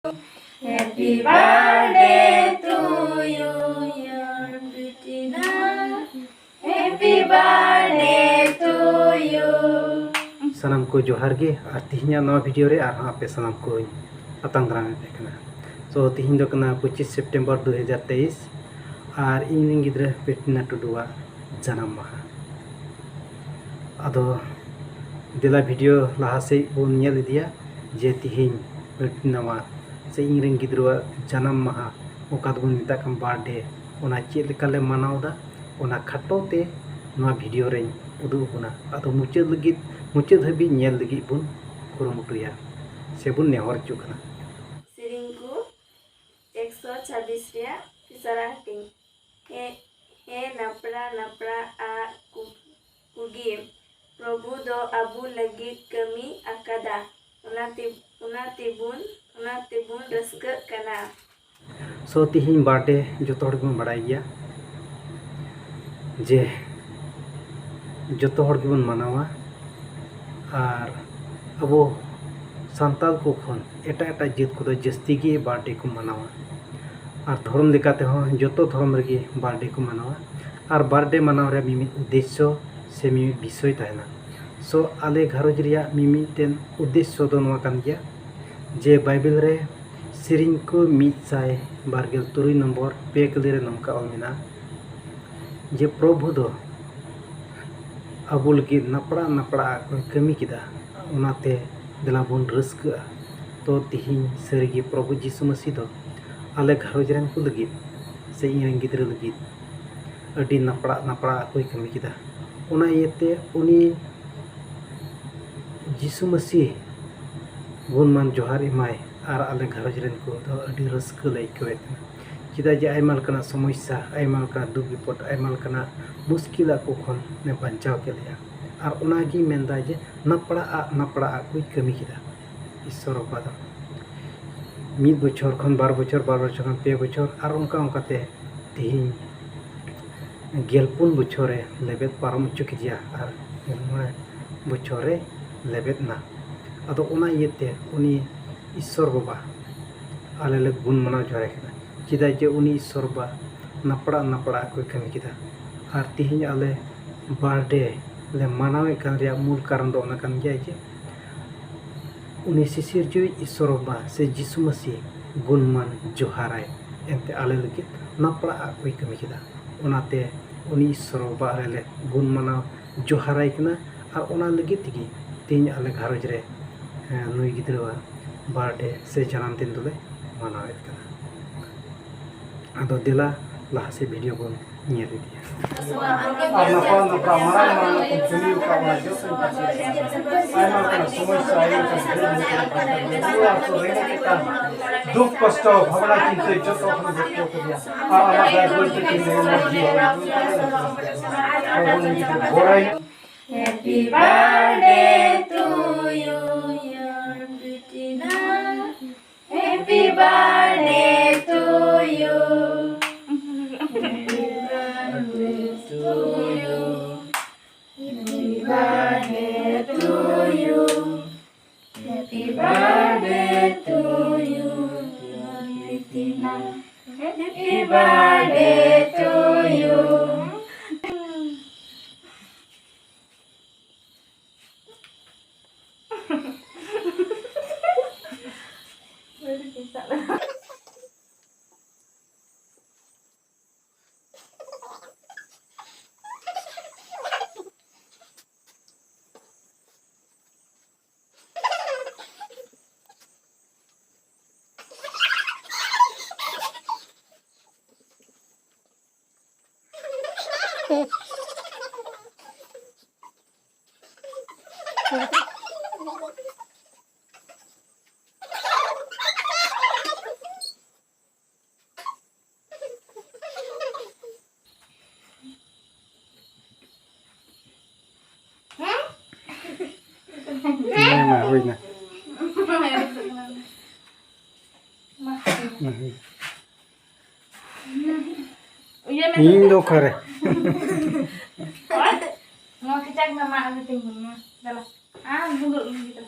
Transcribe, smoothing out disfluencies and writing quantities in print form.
Happy birthday to you, your Bettina. Happy birthday to you. Sanam ko johar ge artinya nawa video re ar ape sanam ko atang darang pe kana. So tihin do kana 25 September 2023 ar ing gidra Bettina Tuduwa janam maha. Ado dela video laha se bon nyel dia je tihin Bettina wa se ing gidra janam maha oka don mita kam birthday ona chet lekale manaw da ona khato te noa video re udu kuna ado mucet habi nyel lagi bun kurumutuya sebun nehor chukana Siringku 126 ria kisarang ting he napra a kugi Prabhu do abu lagi kami akada una tibun raska kana. So tihin birthday joto hor bun badai gya je joto hor bun manawa আর আবো সান্তাল কো খন এটা জিত কো জস্তি গে birthday কো মানাওয়া আর ধর্ম লেকাতে হ যত ধর্ম রেগে birthday কো মানাওয়া আর birthday মানাও রে মিমি উদ্দেশ্য সে মিমি বিষয় তাইনা সো আলে ঘরজ রিয়া মিমি তেন উদ্দেশ্য দ নওয়া কান গিয়া যে বাইবেল রে সিরিং কো মিচাই বারগেল 3 নম্বর পেকলে রে নমকা অলমিনা যে প্রভু দ abul ki napra ko kami kita unate dela bon raska to tihin sergi prabhu jisu masih do ale gharoj ren ko lagi se ing gidra lagi adi napra ko kami kita una yete uni jisu masih gun man johar imai ar ale gharoj ren ko do adi raska lai ko kita je aimal kana समस्या aimal kana दुख विपद aimal kana मुश्किला को खन ने बचाव के लिया और उनागी मेंदा जे नपड़ा कोई कमी किदा ईश्वर पाद मिद बछर खन 12 बछर खन 2 बछर और उनका ते तिहिन गेलपुन बछरे लेबेत पारम चुकिया और मोने बछरे लेबेत ना अदो उना येते उनी ईश्वर बाबा आले ले गुण मना जरे चिदा जे उनी ईश्वर बा नपड़ा कोई कमी किदा और तिहिन आले बर्थडे ले मनावे kan ria मूल कारण दो ना kan गया जे उनी सिसिर जो ईश्वर बा से जिसु मसीह गुणमान जोहाराय एंते आले लगे नपड़ा कोई कमी किदा ओनाते उनी ईश्वर बा आले गुण मना जोहाराय कना और ओना लगे तिगी तिहिन आले घरज रे नुई गिद्रवा बर्थडे से जन्म दिन दुले मनावे कना अदो दिला लाहा से वीडियो बन नियर दिया दुख कष्ट भावना चिंते जो तो हम व्यक्त कर दिया Happy birthday to you, your Bettina. Happy birthday to you. Happy birthday to you. Happy birthday to you. Happy birthday to you, your Bettina. Happy birthday to you. Indo kare. Mau kita nama ada tinggal, dah lah. Ah, dulu gitu.